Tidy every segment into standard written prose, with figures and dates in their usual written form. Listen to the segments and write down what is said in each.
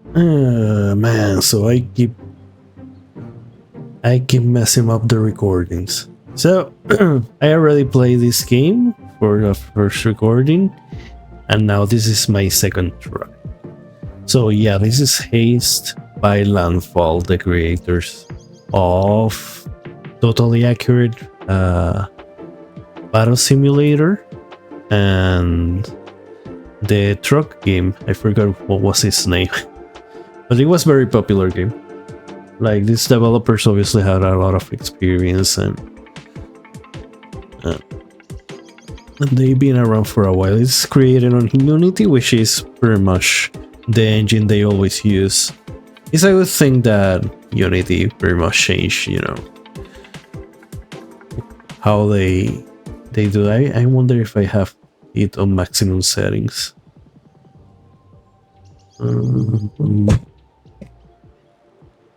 Man, so I keep messing up the recordings. So I already played this game for the first recording, and now this is my second try. So yeah, this is Haste by Landfall, the creators of Totally Accurate Battle Simulator and the truck game. I forgot what was its name, but it was a very popular game. Like, these developers obviously had a lot of experience, uh, and they've been around for a while. It's created on Unity, which is pretty much the engine they always use. It's a good thing that Unity pretty much changed, how they do. I wonder if I have it on maximum settings.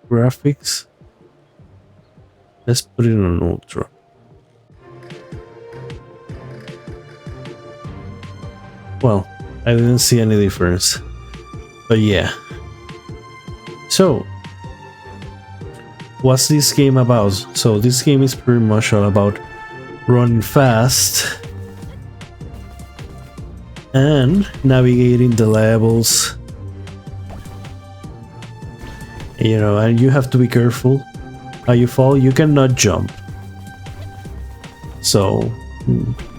Graphics. Let's put it on ultra. Well, I didn't see any difference, but yeah. So, what's this game about? So this game is pretty much all about running fast and navigating the levels. And you have to be careful how you fall. You cannot jump. So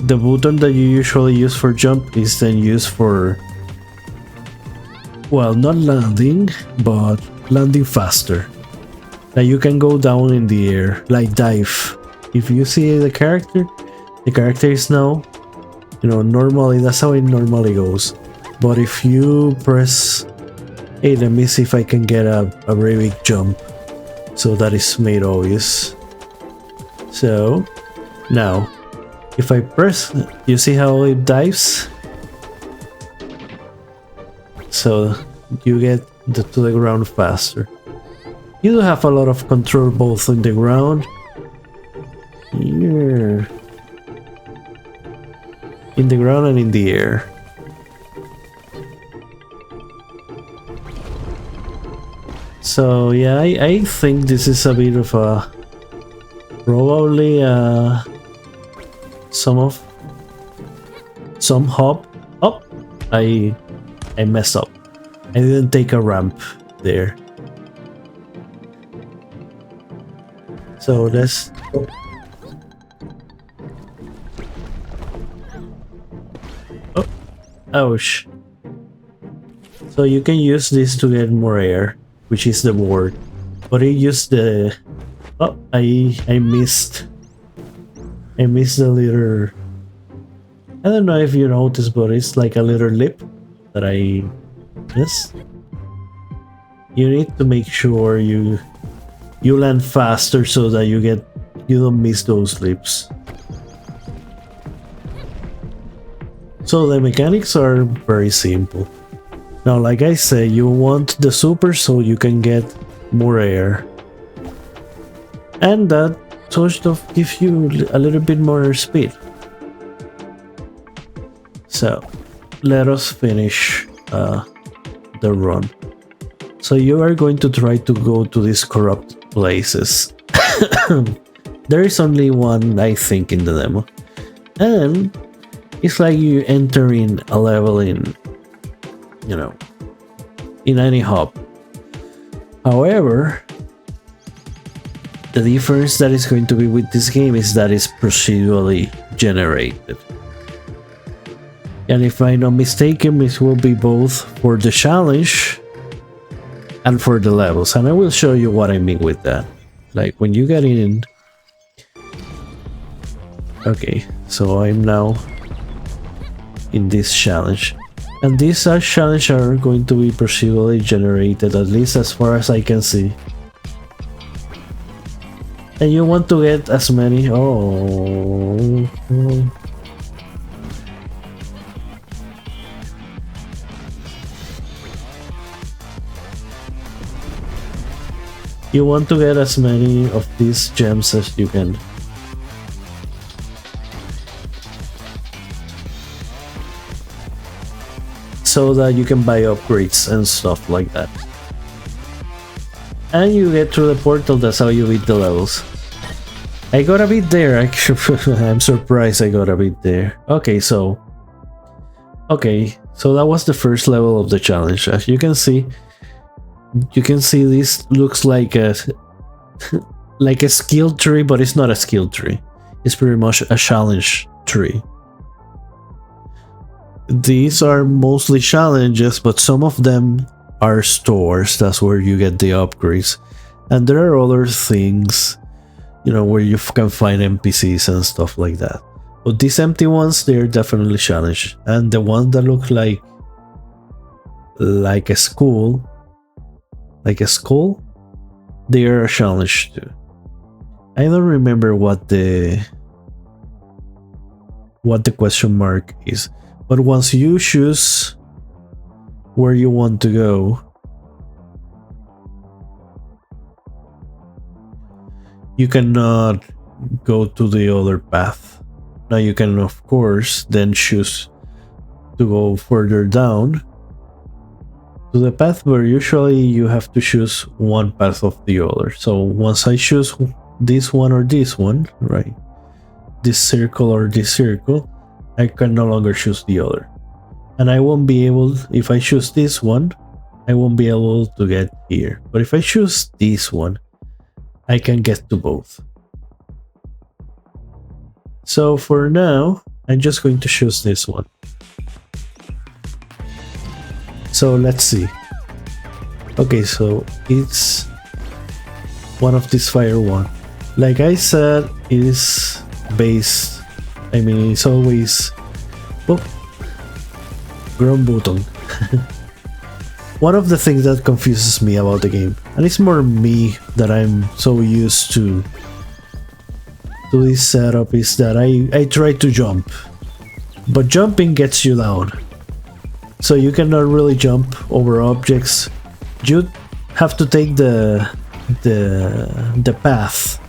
the button that you usually use for jump is then used for, well, not landing, but landing faster. Now you can go down in the air, like dive. If you see the character is now, normally, that's how it normally goes. But if you press, hey, let me see if I can get a very big jump. So that is made obvious. So now, if I press, you see how it dives? So you get to the ground faster. You do have a lot of control both in the ground. Here. In the ground and in the air. So yeah, I think this is a bit of a probably some hop. Oh, I messed up. I didn't take a ramp there. So let's. Oh, ouch. So you can use this to get more air, which is the word. But I used the. Oh, I missed. I missed the little. I don't know if you noticed, but it's like a little lip that I missed. You need to make sure you land faster so that you don't miss those lips. So the mechanics are very simple. Now, like I say, you want the super so you can get more air. And that sort of gives you a little bit more speed. So, let us finish the run. So you are going to try to go to these corrupt places. There is only one, I think, in the demo. And it's like you entering a level in any hub. However, the difference that is going to be with this game is that it's procedurally generated. And if I'm not mistaken, it will be both for the challenge and for the levels. And I will show you what I mean with that. Like when you get in. Okay, so I'm now in this challenge. And these challenges are going to be procedurally generated, at least as far as I can see. And you want to get as many. Oh. You want to get as many of these gems as you can. So that you can buy upgrades and stuff like that. And you get through the portal, that's how you beat the levels. I got a bit there, I'm surprised I got a bit there. Okay, so that was the first level of the challenge. As you can see this looks like a like a skill tree, but it's not a skill tree. It's pretty much a challenge tree. These are mostly challenges, but some of them are stores. That's where you get the upgrades. And there are other things, you know, where you can find NPCs and stuff like that. But these empty ones, they're definitely challenge. And the ones that look like a skull, they are a challenge too. I don't remember what the question mark is, but once you choose where you want to go, you cannot go to the other path. Now you can, of course, then choose to go further down to the path, where usually you have to choose one path of the other. So once I choose this one or this one, right, this circle or this circle, I can no longer choose the other. And I won't be able, if I choose this one, I won't be able to get here. But if I choose this one, I can get to both. So for now, I'm just going to choose this one. So let's see. Okay, so it's one of these fire one. Like I said, it is based, I mean, it's always ground button. One of the things that confuses me about the game, and it's more me that I'm so used to this setup, is that I try to jump, but jumping gets you down. So you cannot really jump over objects. You have to take the path.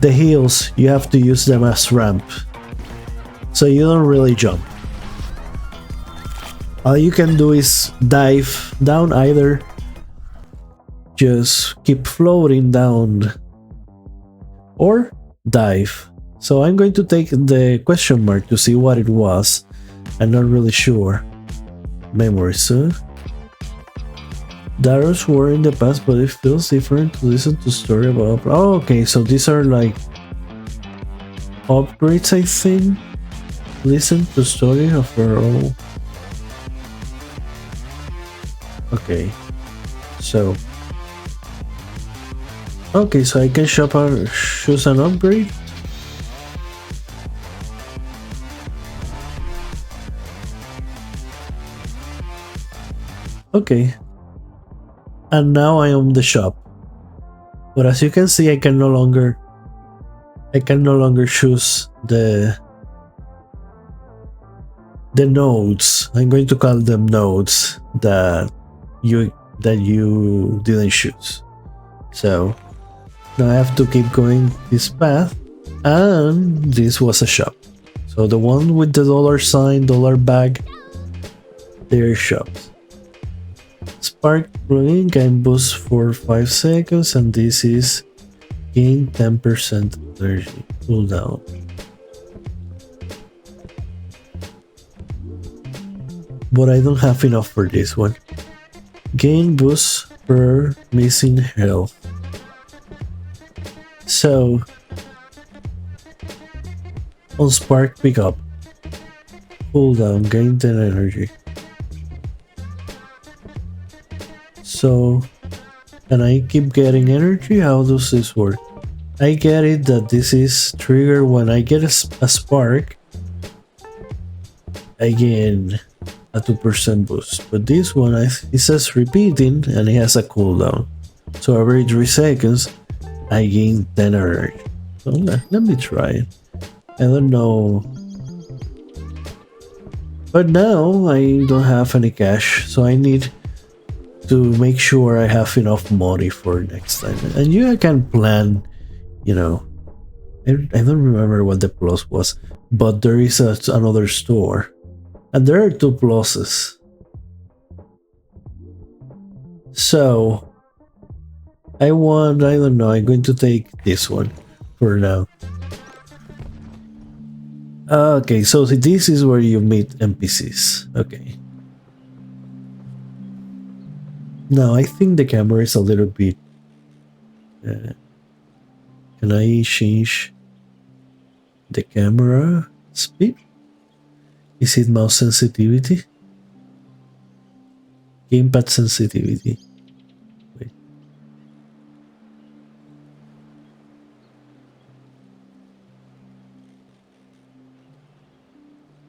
The hills, you have to use them as ramp. So you don't really jump. All you can do is dive down, either just keep floating down or dive. So I'm going to take the question mark to see what it was. I'm not really sure. Memories, huh? Darrows were in the past, but it feels different to listen to story about. Oh, okay, so these are like upgrades, I think. Listen to story of her own. Okay, so I can choose an upgrade. Okay, and now I am the shop. But as you can see, I can no longer choose the nodes. I'm going to call them nodes that you didn't choose. So now I have to keep going this path, and this was a shop. So the one with the dollar sign, dollar bag, they're shops. Spark plugin can boost for 5 seconds, and this is gain 10% energy cooldown. But I don't have enough for this one. Gain boost per missing health. So on Spark pickup, cooldown, gain 10 energy. So can I keep getting energy? How does this work? I get it that this is triggered when I get a spark. I gain a 2% boost, but this one it says repeating and it has a cooldown. So every 3 seconds I gain 10 energy. So let me try it. I don't know, but now I don't have any cash, so I need to make sure I have enough money for next time. And you can plan, you know, I don't remember what the plus was, but there is another store, and there are 2 pluses. So I don't know, I'm going to take this one for now. Okay, so this is where you meet NPCs. Okay. Now, I think the camera is a little bit... can I change the camera speed? Is it mouse sensitivity? Gamepad sensitivity. Wait.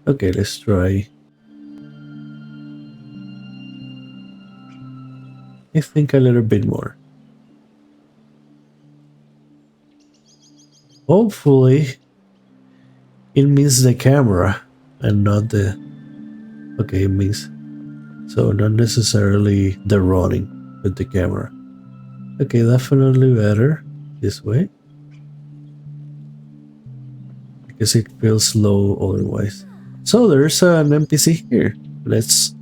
Okay, let's try. I think a little bit more. Hopefully, it means the camera and not the... Okay, it means... So not necessarily the running with the camera. Okay, definitely better this way. Because it feels slow otherwise. So there's an NPC here. Let's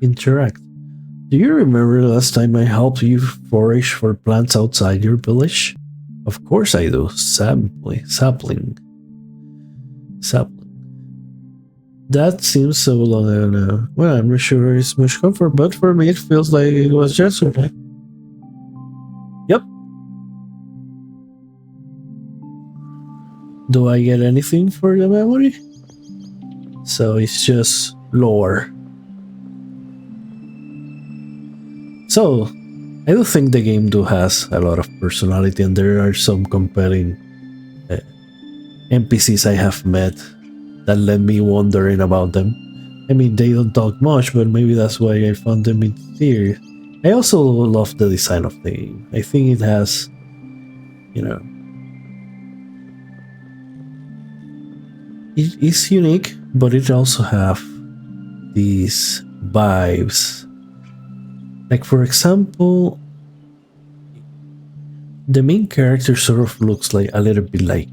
interact. Do you remember the last time I helped you forage for plants outside your village? Of course I do. Sapling. That seems so long ago now. Well, I'm not sure it's much comfort, but for me it feels like it was yesterday. Yep. Do I get anything for the memory? So it's just lore. So, I do think the game has a lot of personality, and there are some compelling NPCs I have met that led me wondering about them. I mean, they don't talk much, but maybe that's why I found them interesting. I also love the design of the game. I think it has, you know, it is unique, but it also have these vibes. Like, for example, the main character sort of looks like a little bit like...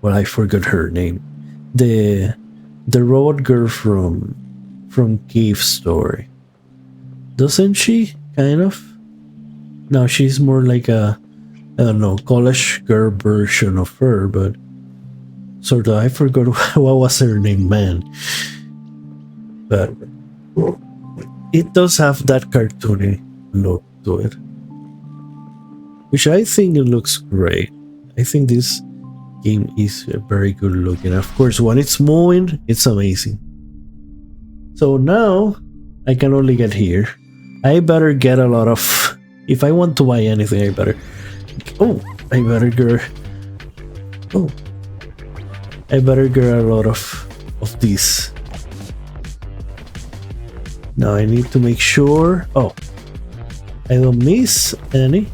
Well, I forgot her name. The robot girl from Cave Story. Doesn't she? Kind of? No, she's more like a, I don't know, college girl version of her, but sort of. I forgot what was her name, man. But it does have that cartoony look to it, which I think it looks great. I think this game is very good looking. Of course, when it's moving, it's amazing. So now I can only get here. I better get a lot of... If I want to buy anything, I better... Oh, I better get... Oh, I better get a lot of these. Now I need to make sure... Oh, I don't miss any.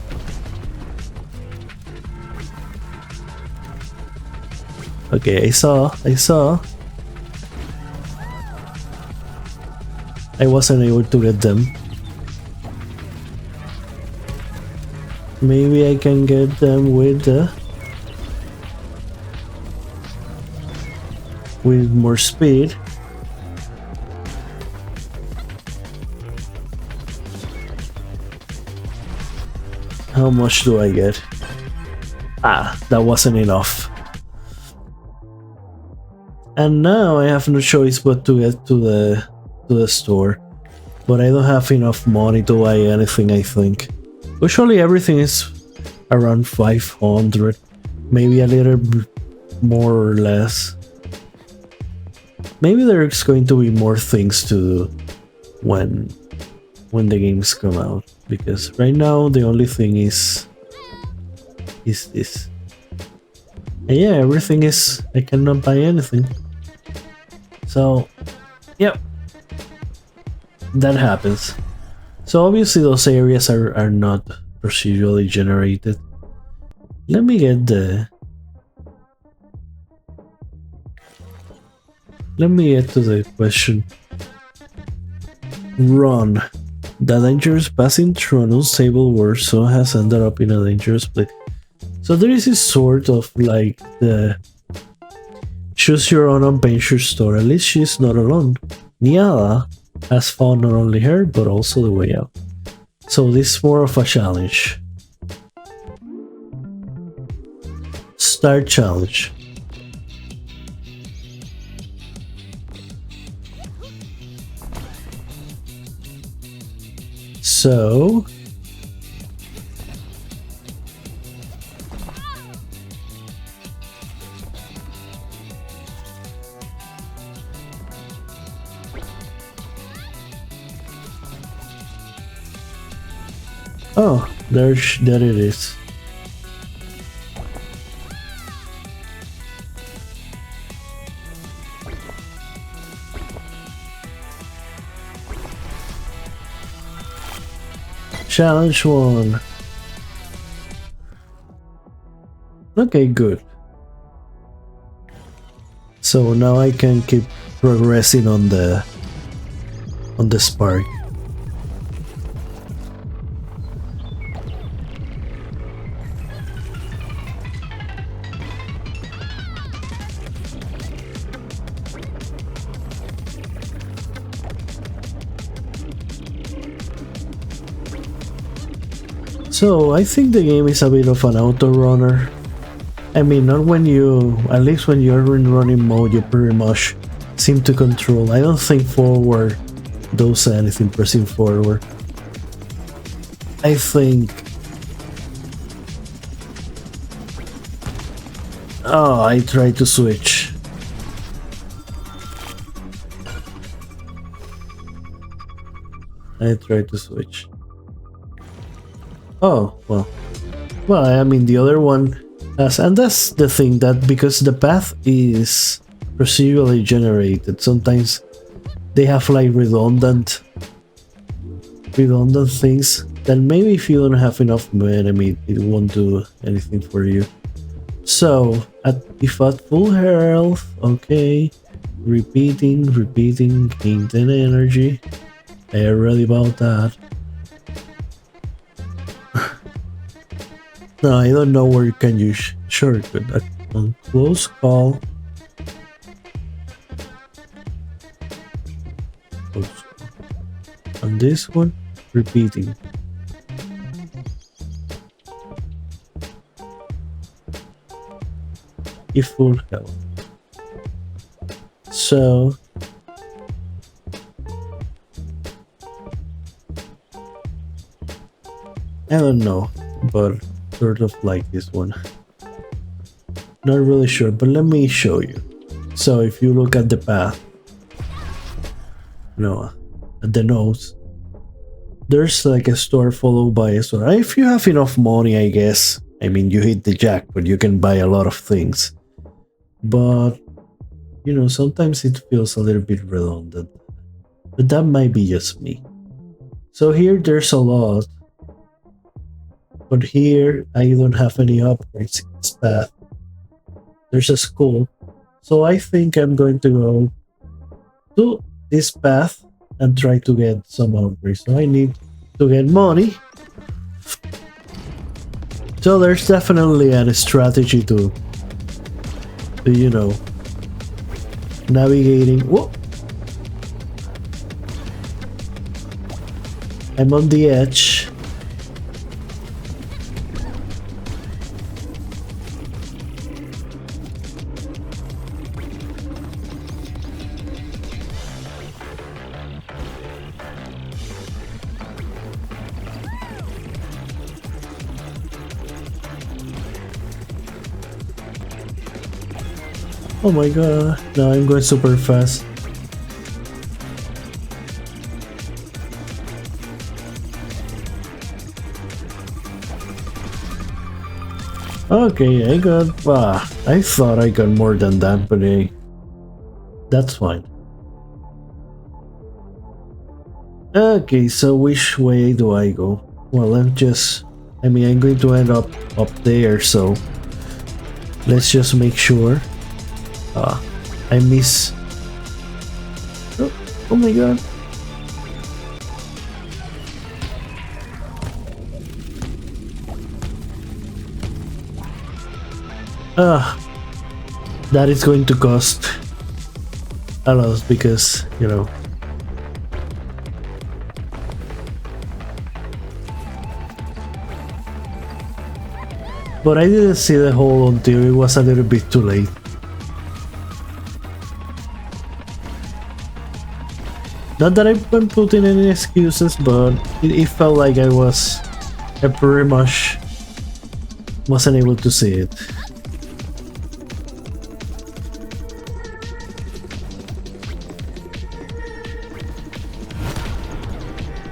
Okay, I saw. I wasn't able to get them. Maybe I can get them with more speed. How much do I get? Ah, that wasn't enough. And now I have no choice but to get to the store. But I don't have enough money to buy anything, I think. Usually everything is around 500. Maybe a little more or less. Maybe there's going to be more things to do when the games come out. Because right now the only thing is this. And yeah, everything is... I cannot buy anything. So, yep. That happens. So obviously those areas are not procedurally generated. Let me get to the question. Run. The dangerous passing through an unstable world so has ended up in a dangerous place. So there is this sort of like the choose your own adventure story. At least she's not alone. Niala has found not only her but also the way out. So this is more of a challenge. Start challenge. So oh, there it is. Challenge 1. Okay, good. So now I can keep progressing on the spark. So I think the game is a bit of an auto runner. I mean, not when you, at least when you're in running mode, you pretty much seem to control. I don't think forward does anything pressing forward. I think... Oh, I tried to switch. Oh, well. Well, I mean, the other one has, and that's the thing, that because the path is procedurally generated, sometimes they have like redundant things that maybe if you don't have enough enemy, it won't do anything for you. So, if at full health, okay, repeating, gain 10 energy. I read about that. No, I don't know where you can use shortcut. On close call. On this one, repeating. If full health. So I don't know, but sort of like this one. Not really sure, but let me show you. So if you look at the path, at the nodes, there's like a store followed by a store. If you have enough money, I guess. I mean, you hit the jackpot, you can buy a lot of things. But, sometimes it feels a little bit redundant. But that might be just me. So here there's a lot. But here, I don't have any upgrades in this path. There's a school. So I think I'm going to go to this path and try to get some upgrades. So I need to get money. So there's definitely a strategy to navigating. Whoa! I'm on the edge. Oh my god, now I'm going super fast. Okay, I got... I thought I got more than that, but hey, that's fine. Okay, so which way do I go? Well, I'm going to end up there, so let's just make sure. I miss... Oh my god. That is going to cost a lot because, But I didn't see the hole until it was a little bit too late. Not that I've been putting any excuses, but it felt like I pretty much wasn't able to see it.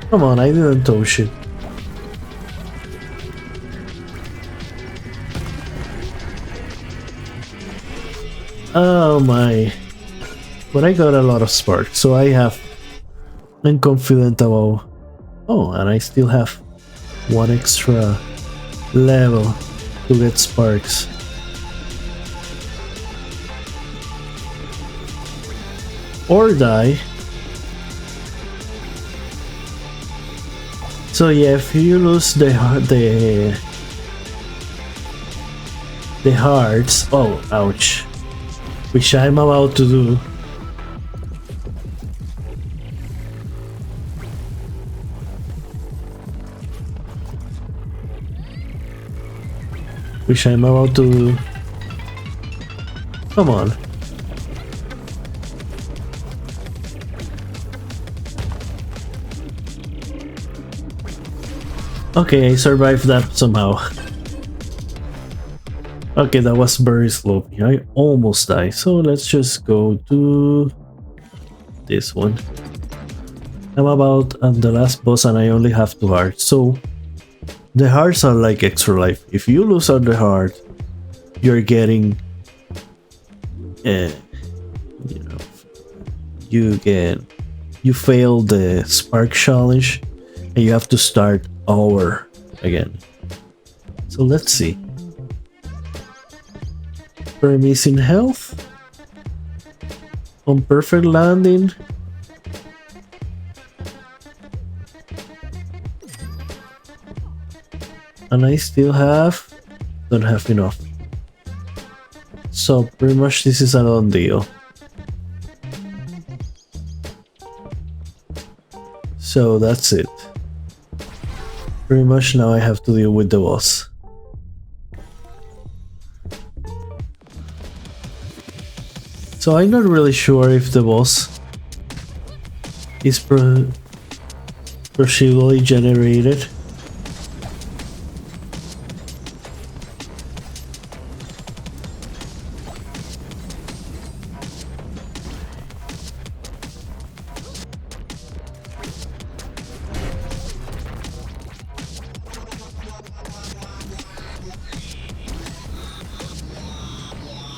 Come on, I didn't touch it. Oh my. But I got a lot of sparks, so I'm confident about... Oh, and I still have one extra level to get sparks. Or die. So yeah, if you lose the hearts... Oh, ouch. Which I'm about to do. Which I'm about to do. Come on. Okay, I survived that somehow. Okay, that was very slow. I almost died. So let's just go to this one. I'm about at the last boss and I only have 2 hearts. So the hearts are like extra life. If you lose out the heart, you're getting, you know, you fail the spark challenge, and you have to start over again. So let's see. For missing health, on perfect landing. And I still don't have enough. So pretty much this is a done deal. So that's it. Pretty much now I have to deal with the boss. So I'm not really sure if the boss is procedurally generated.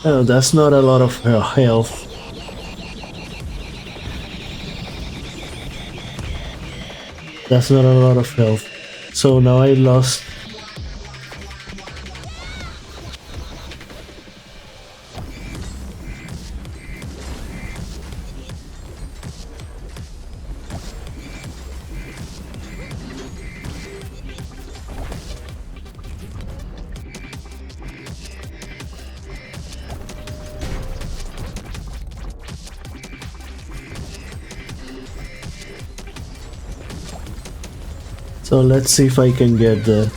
Oh, that's not a lot of health. That's not a lot of health. So now I lost. So let's see if I can get the...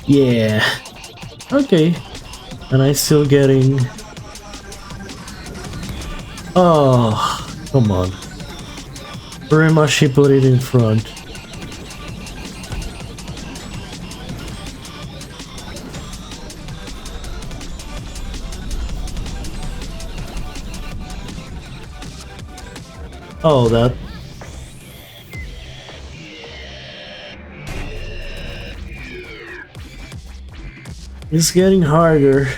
Yeah. Okay. And I'm still getting... Oh, come on. Pretty much he put it in front. Oh, that... It's getting harder.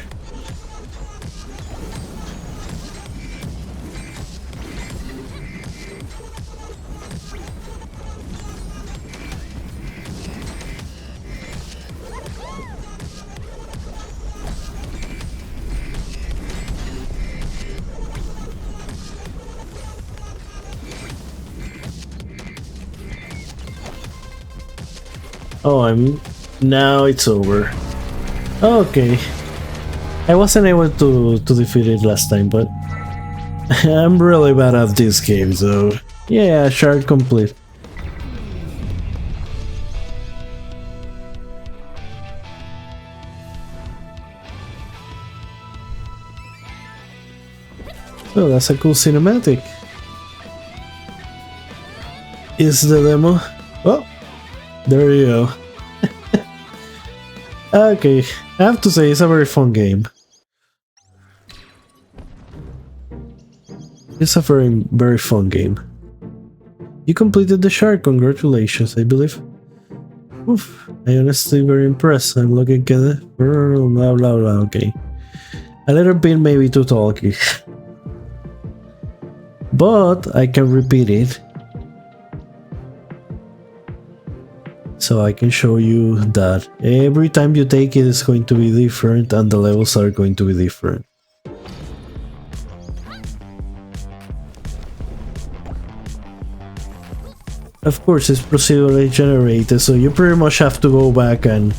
Oh, now it's over. Okay. I wasn't able to defeat it last time, but I'm really bad at this game, so yeah, shard complete. Oh, that's a cool cinematic. Is the demo? Oh, there you go. Okay, I have to say it's a very fun game. It's a very fun game. You completed the shard, congratulations, I believe. Oof, I honestly very impressed. I'm looking at it. Blah blah blah, okay. A little bit maybe too talky. But I can repeat it. So I can show you that every time you take it, it's going to be different and the levels are going to be different. Of course, it's procedurally generated, so you pretty much have to go back and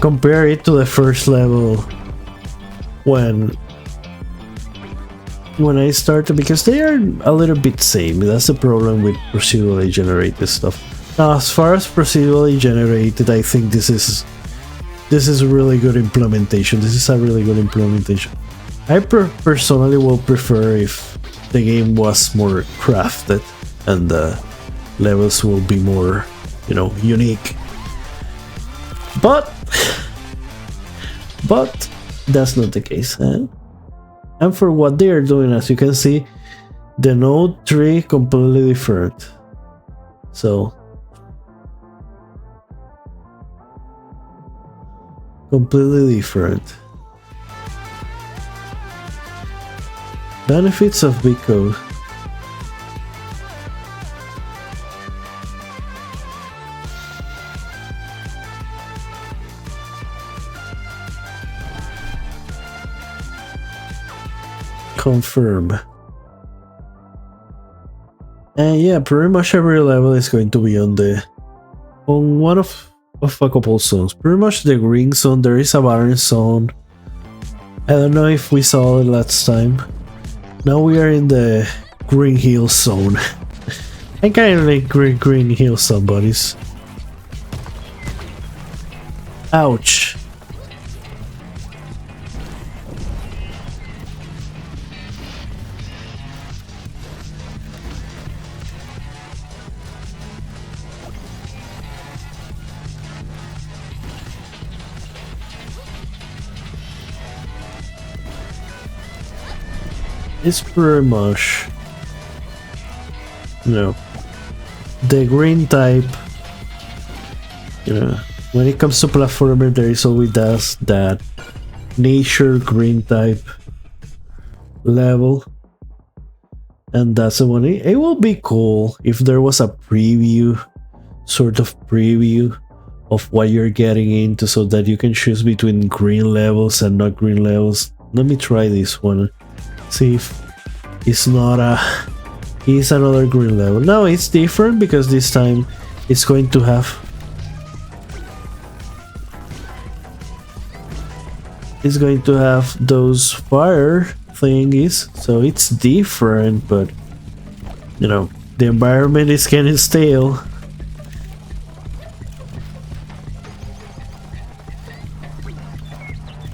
compare it to the first level when I started, because they are a little bit same. That's the problem with procedurally generated stuff. Now, as far as procedurally generated, I think this is really good implementation. This is a really good implementation. I personally will prefer if the game was more crafted and the levels will be more, you know, unique. But that's not the case. And for what they are doing, as you can see, the node tree completely different. So completely different. Benefits of big code. Confirm. And yeah, pretty much every level is going to be on one of a couple zones. Pretty much the green zone, there is a barren zone. I don't know if we saw it last time. Now we are in the green hill zone. I kind of like green hill zone, buddies. Ouch. It's pretty much, you know, the green type. You know, when it comes to platformer, there is always that nature green type level, and that's the one. It will be cool if there was a preview, sort of preview of what you're getting into, so that you can choose between green levels and not green levels. Let me try this one. See if it's not it's another green level. No, it's different because this time it's going to have those fire thingies, so it's different, but you know, the environment is getting stale.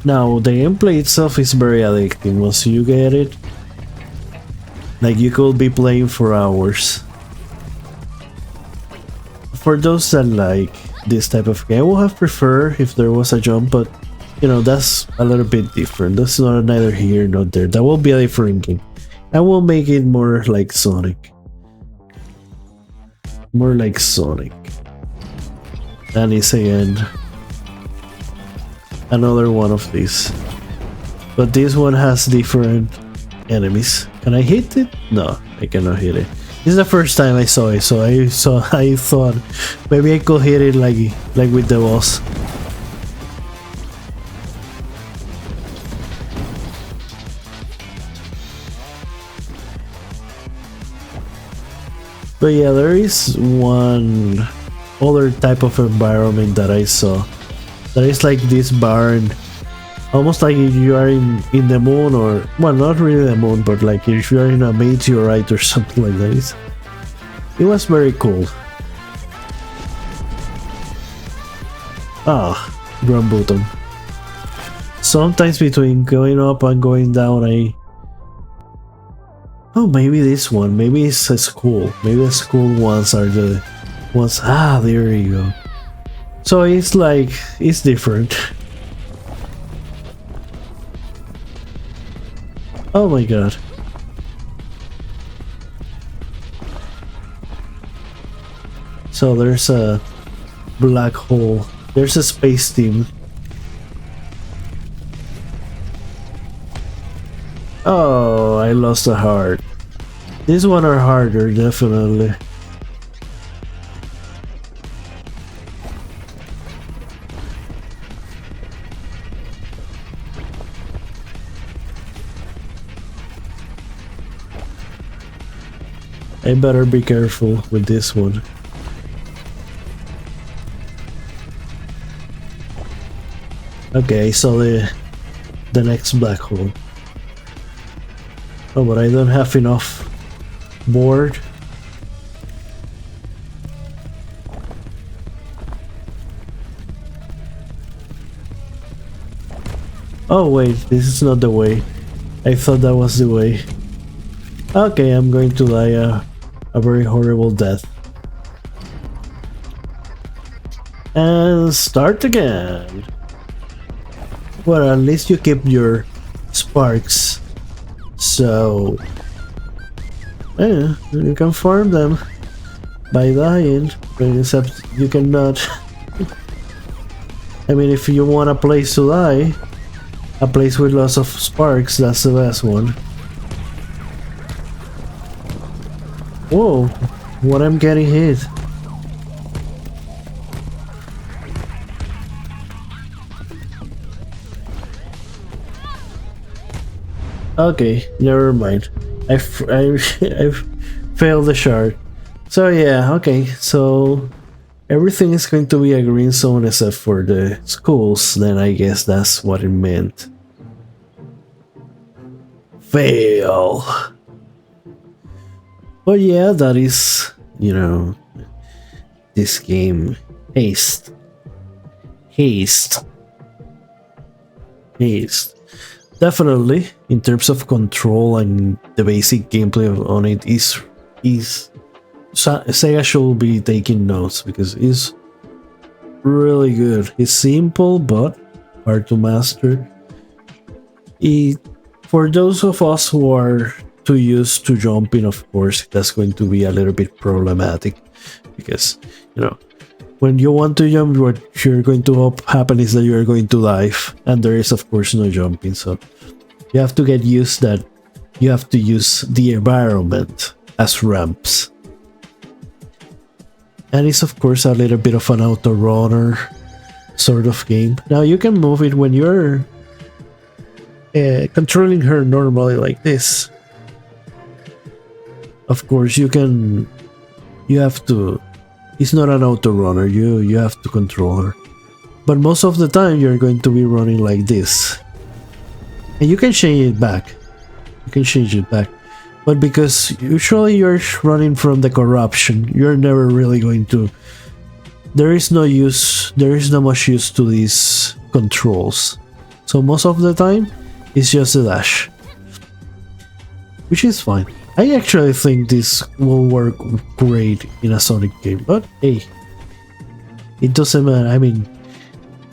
Now, the gameplay itself is very addictive. Once you get it, like, you could be playing for hours. For those that like this type of game, I would have preferred if there was a jump, but you know, that's a little bit different. That's not neither here nor there. That will be a different game. I will make it more like Sonic. More like Sonic. And it's again another one of these, but this one has different enemies. Can I hit it? No, I cannot hit it. This is the first time I saw it, so I thought maybe I could hit it like with the boss. But yeah, there is one other type of environment that I saw. There is like this barn, almost like if you are in the moon, or well, not really the moon, but like if you are in a meteorite or something like that. It was very cool. Ah, wrong button. Sometimes between going up and going down, oh, maybe this one. Maybe it's a school. Maybe the school ones are the ones. Ah, there you go. So it's like, it's different. Oh my god. So there's a black hole. There's a space team. Oh, I lost a heart. These one are harder, definitely. I better be careful with this one. Okay, I saw the next black hole. Oh, but I don't have enough board. Oh wait, this is not the way. I thought that was the way. Okay, I'm going to die a very horrible death. And start again. Well, at least you keep your sparks. So, yeah, you can farm them by dying, except you cannot. I mean, if you want a place to die, a place with lots of sparks, that's the best one. Whoa, what I'm getting hit. Okay, never mind. I've failed the shard. So yeah, okay, so everything is going to be a green zone except for the schools, then I guess that's what it meant. Fail! But yeah, that is, you know, this game. Haste. Haste. Haste. Definitely, in terms of control and the basic gameplay on it is Sega should be taking notes because it's really good. It's simple but hard to master. For those of us who are too used to jumping, of course, that's going to be a little bit problematic because, you know, when you want to jump, what you're going to happen is that you're going to dive, and there is of course no jumping, so you have to get used that you have to use the environment as ramps. And it's of course a little bit of an auto runner sort of game. Now you can move it when you're controlling her normally like this. Of course you have to. It's not an auto runner, you have to control her. But most of the time you're going to be running like this. And you can change it back. You can change it back. But because usually you're running from the corruption, you're never really going to... There is no much use to these controls. So most of the time, it's just a dash. Which is fine. I actually think this will work great in a Sonic game, but hey, it doesn't matter. I mean,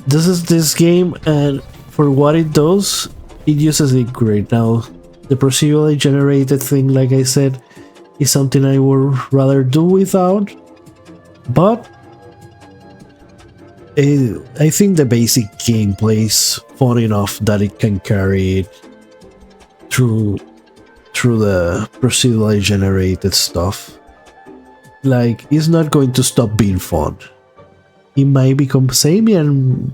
this is this game, and for what it does, it uses it great. Now, the procedurally generated thing, like I said, is something I would rather do without, but I think the basic gameplay is fun enough that it can carry it through the procedurally generated stuff. Like, it's not going to stop being fun. It might become samey, and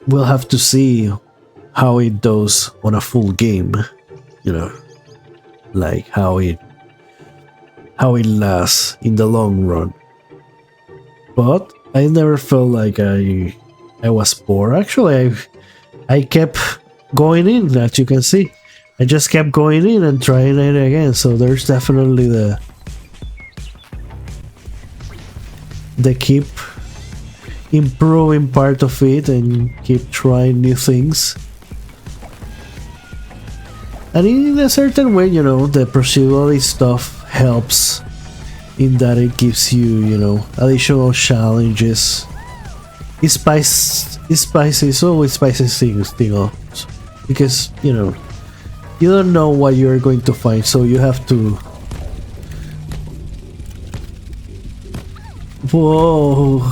we'll have to see how it does on a full game, you know, like how it lasts in the long run. but I never felt like I was bored. Actually, I kept going in, as you can see. I just kept going in and trying it again. So there's definitely the keep improving part of it and keep trying new things. And in a certain way, you know, the procedural stuff helps in that it gives you, you know, additional challenges. It always spices things up, because, you know, you don't know what you're going to find, so you have to. Whoa.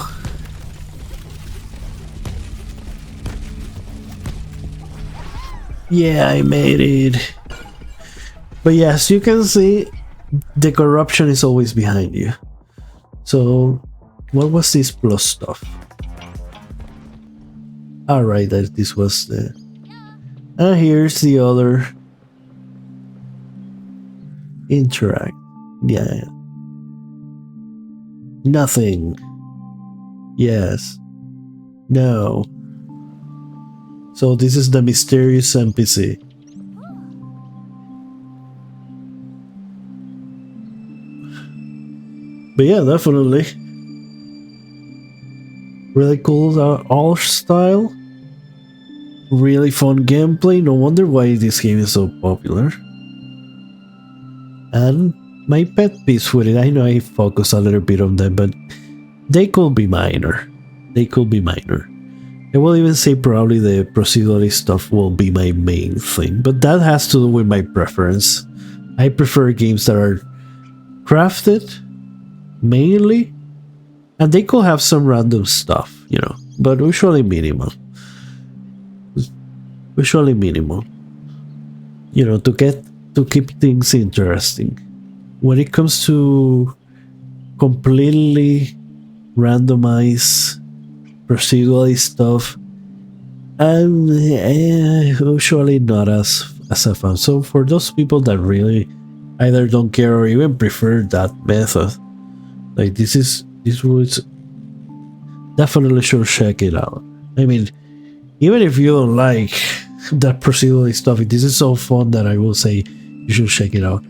Yeah, I made it. But yes, you can see the corruption is always behind you. So, what was this plus stuff? Alright, this was the... And here's the other... Interact. Yeah. Nothing. Yes. No. So this is the mysterious NPC. But yeah, definitely. Really cool art style. Really fun gameplay. No wonder why this game is so popular. And my pet peeves with it, I know I focus a little bit on them, but they could be minor. They could be minor. I will even say probably the procedural stuff will be my main thing, but that has to do with my preference. I prefer games that are crafted, mainly, and they could have some random stuff, you know, but usually minimal. Usually minimal. You know, to keep things interesting. When it comes to completely randomized procedural stuff, I'm usually not as a fan. So for those people that really either don't care or even prefer that method, like this was definitely should check it out. I mean, even if you don't like that procedural stuff, this is so fun that I will say you should check it out.